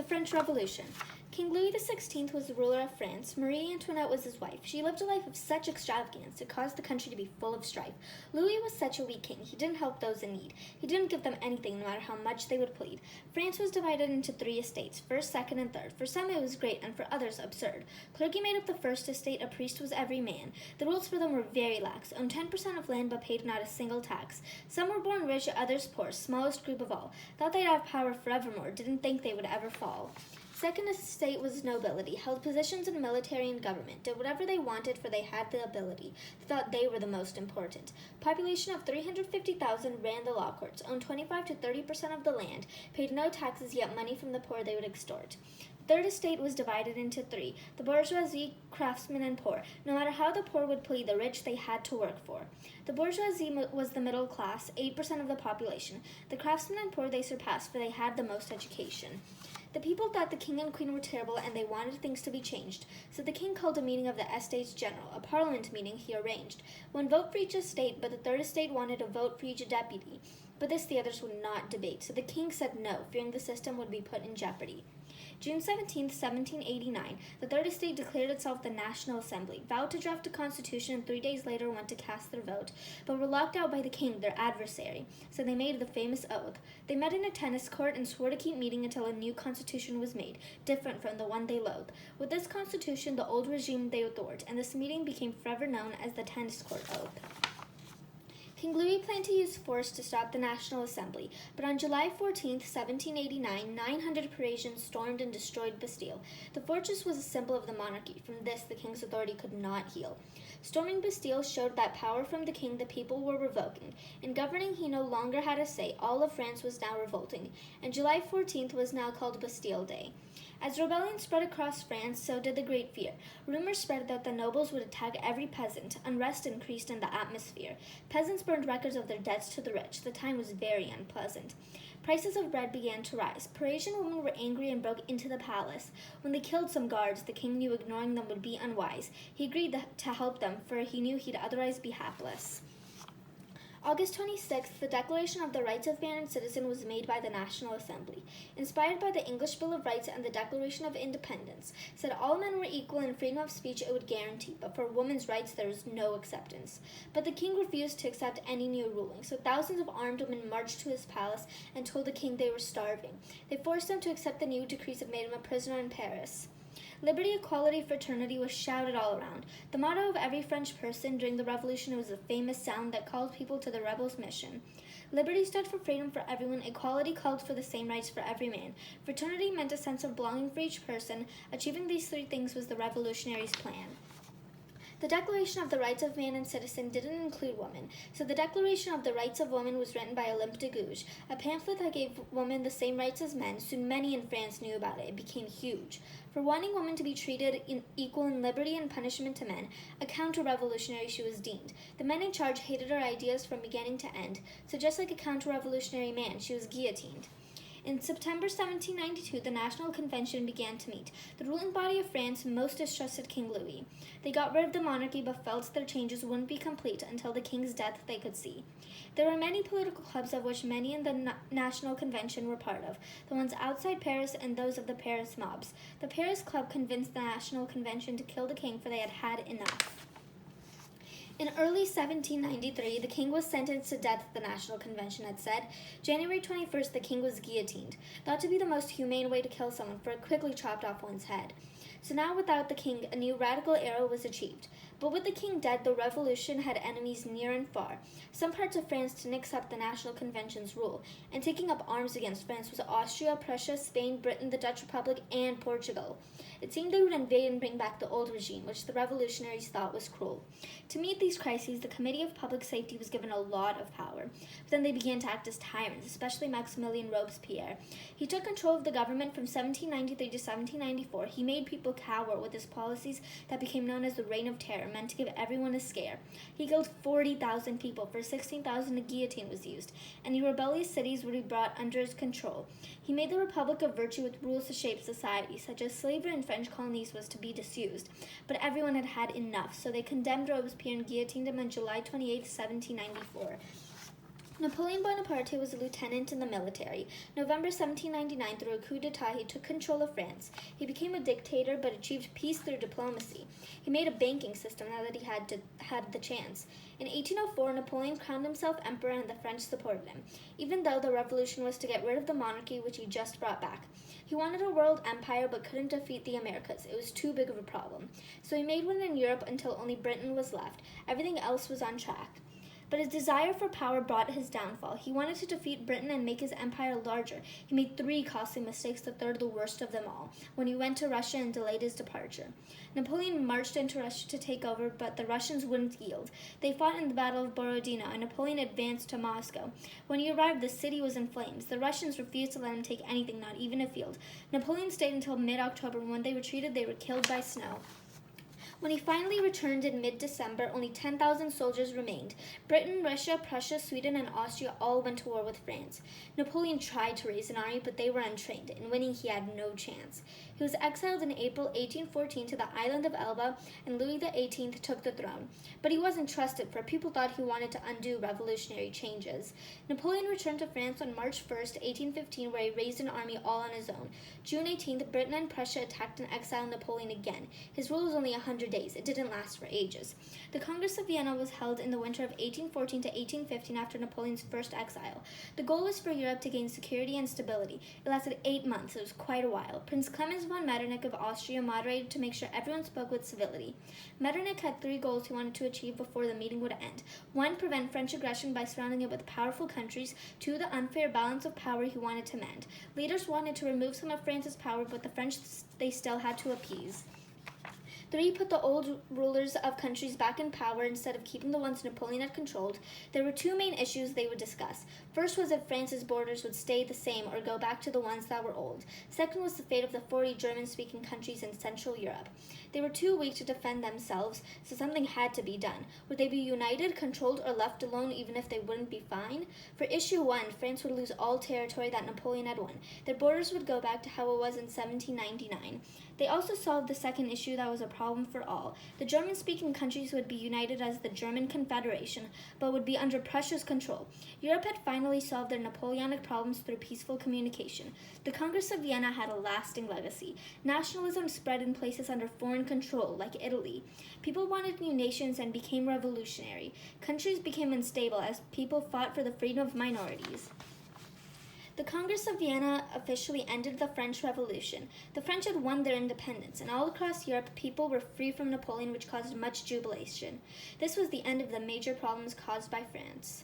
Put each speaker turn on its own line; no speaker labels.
The French Revolution. King Louis XVI was the ruler of France. Marie Antoinette was his wife. She lived a life of such extravagance it caused the country to be full of strife. Louis was such a weak king. He didn't help those in need. He didn't give them anything, no matter how much they would plead. France was divided into 3 estates, first, second, and third. For some it was great, and for others absurd. Clergy made up the first estate. A priest was every man. The rules for them were very lax. Owned 10% of land but paid not a single tax. Some were born rich, others poor, smallest group of all. Thought they'd have power forevermore, didn't think they would ever fall. Second estate was nobility, held positions in military and government, did whatever they wanted for they had the ability. They thought they were the most important. Population of 350,000 ran the law courts, owned 25 to 30% of the land, paid no taxes, yet money from the poor they would extort. The third estate was divided into 3, the bourgeoisie, craftsmen, and poor. No matter how the poor would plead, the rich they had to work for. The bourgeoisie was the middle class, 8% of the population. The craftsmen and poor they surpassed, for they had the most education. The people thought the king and queen were terrible, and they wanted things to be changed. So the king called a meeting of the Estates General, a parliament meeting he arranged. One vote for each estate, but the third estate wanted a vote for each deputy. But this the others would not debate, so the king said no, fearing the system would be put in jeopardy. June 17, 1789, the Third Estate declared itself the National Assembly, vowed to draft a constitution, and 3 days later went to cast their vote, but were locked out by the king, their adversary, so they made the famous oath. They met in a tennis court and swore to keep meeting until a new constitution was made, different from the one they loathed. With this constitution, the old regime they would thwart, and this meeting became forever known as the tennis court oath. King Louis planned to use force to stop the National Assembly, but on July 14, 1789, 900 Parisians stormed and destroyed Bastille. The fortress was a symbol of the monarchy. From this, the king's authority could not heal. Storming Bastille showed that power from the king the people were revoking. In governing, he no longer had a say. All of France was now revolting, and July 14th was now called Bastille Day. As rebellion spread across France, so did the great fear. Rumors spread that the nobles would attack every peasant. Unrest increased in the atmosphere. Peasants burned records of their debts to the rich. The time was very unpleasant. Prices of bread began to rise. Parisian women were angry and broke into the palace. When they killed some guards, the king knew ignoring them would be unwise. He agreed to help them, for he knew he'd otherwise be hapless. August 26th, the Declaration of the Rights of Man and Citizen was made by the National Assembly. Inspired by the English Bill of Rights and the Declaration of Independence, said all men were equal and freedom of speech it would guarantee, but for women's rights there was no acceptance. But the king refused to accept any new ruling, so thousands of armed women marched to his palace and told the king they were starving. They forced him to accept the new decrees that made him a prisoner in Paris. Liberty, equality, fraternity was shouted all around. The motto of every French person during the Revolution was a famous sound that called people to the rebels' mission. Liberty stood for freedom for everyone. Equality called for the same rights for every man. Fraternity meant a sense of belonging for each person. Achieving these 3 things was the revolutionaries' plan. The Declaration of the Rights of Man and Citizen didn't include women, so the Declaration of the Rights of Women was written by Olympe de Gouges, a pamphlet that gave women the same rights as men. Soon many in France knew about it. It became huge. For wanting women to be treated equal in liberty and punishment to men, a counter-revolutionary she was deemed. The men in charge hated her ideas from beginning to end, so just like a counter-revolutionary man, she was guillotined. In September 1792, the National Convention began to meet. The ruling body of France most distrusted King Louis. They got rid of the monarchy but felt their changes wouldn't be complete until the king's death they could see. There were many political clubs of which many in the National Convention were part of, the ones outside Paris and those of the Paris mobs. The Paris Club convinced the National Convention to kill the king for they had had enough. In early 1793, the king was sentenced to death, the National Convention had said. January 21st, the king was guillotined, thought to be the most humane way to kill someone, for it quickly chopped off one's head. So now without the king, a new radical era was achieved. But with the king dead, the revolution had enemies near and far. Some parts of France didn't accept the National Convention's rule, and taking up arms against France was Austria, Prussia, Spain, Britain, the Dutch Republic, and Portugal. It seemed they would invade and bring back the old regime, which the revolutionaries thought was cruel. To meet these crises, the Committee of Public Safety was given a lot of power. But then they began to act as tyrants, especially Maximilien Robespierre. He took control of the government from 1793 to 1794. He made people cower with his policies that became known as the Reign of Terror, meant to give everyone a scare. He killed 40,000 people. For 16,000, a guillotine was used. Any rebellious cities would be brought under his control. He made the Republic of Virtue with rules to shape society, such as slavery in French colonies was to be disused. But everyone had had enough, so they condemned Robespierre and guillotined him on July 28, 1794. Napoleon Bonaparte was a lieutenant in the military. November 1799, through a coup d'etat, he took control of France. He became a dictator but achieved peace through diplomacy. He made a banking system now that he had the chance. In 1804, Napoleon crowned himself emperor and the French supported him, even though the revolution was to get rid of the monarchy which he just brought back. He wanted a world empire but couldn't defeat the Americas. It was too big of a problem. So he made one in Europe until only Britain was left. Everything else was on track. But his desire for power brought his downfall. He wanted to defeat Britain and make his empire larger. He made 3 costly mistakes, the third the worst of them all, when he went to Russia and delayed his departure. Napoleon marched into Russia to take over, but the Russians wouldn't yield. They fought in the Battle of Borodino, and Napoleon advanced to Moscow. When he arrived, the city was in flames. The Russians refused to let him take anything, not even a field. Napoleon stayed until mid-October, and when they retreated, they were killed by snow. When he finally returned in mid-December, only 10,000 soldiers remained. Britain, Russia, Prussia, Sweden, and Austria all went to war with France. Napoleon tried to raise an army, but they were untrained. In winning, he had no chance. He was exiled in April 1814 to the island of Elba, and Louis XVIII took the throne. But he wasn't trusted, for people thought he wanted to undo revolutionary changes. Napoleon returned to France on March 1st, 1815, where he raised an army all on his own. June 18th, Britain and Prussia attacked and exiled Napoleon again. His rule was only 100 days. It didn't last for ages. The Congress of Vienna was held in the winter of 1814 to 1815 after Napoleon's first exile. The goal was for Europe to gain security and stability. It lasted 8 months. It was quite a while. Prince Clemens von Metternich of Austria moderated to make sure everyone spoke with civility. Metternich had 3 goals he wanted to achieve before the meeting would end. 1, prevent French aggression by surrounding it with powerful countries. 2, the unfair balance of power he wanted to mend. Leaders wanted to remove some of France's power, but the French they still had to appease. 3, put the old rulers of countries back in power instead of keeping the ones Napoleon had controlled. There were 2 main issues they would discuss. First was if France's borders would stay the same or go back to the ones that were old. Second was the fate of the 40 German-speaking countries in Central Europe. They were too weak to defend themselves, so something had to be done. Would they be united, controlled, or left alone even if they wouldn't be fine? For issue 1, France would lose all territory that Napoleon had won. Their borders would go back to how it was in 1799. They also solved the second issue that was a problem for all. The German-speaking countries would be united as the German Confederation, but would be under Prussia's control. Europe had finally solved their Napoleonic problems through peaceful communication. The Congress of Vienna had a lasting legacy. Nationalism spread in places under foreign control, like Italy. People wanted new nations and became revolutionary. Countries became unstable as people fought for the freedom of minorities. The Congress of Vienna officially ended the French Revolution. The French had won their independence, and all across Europe, people were free from Napoleon, which caused much jubilation. This was the end of the major problems caused by France.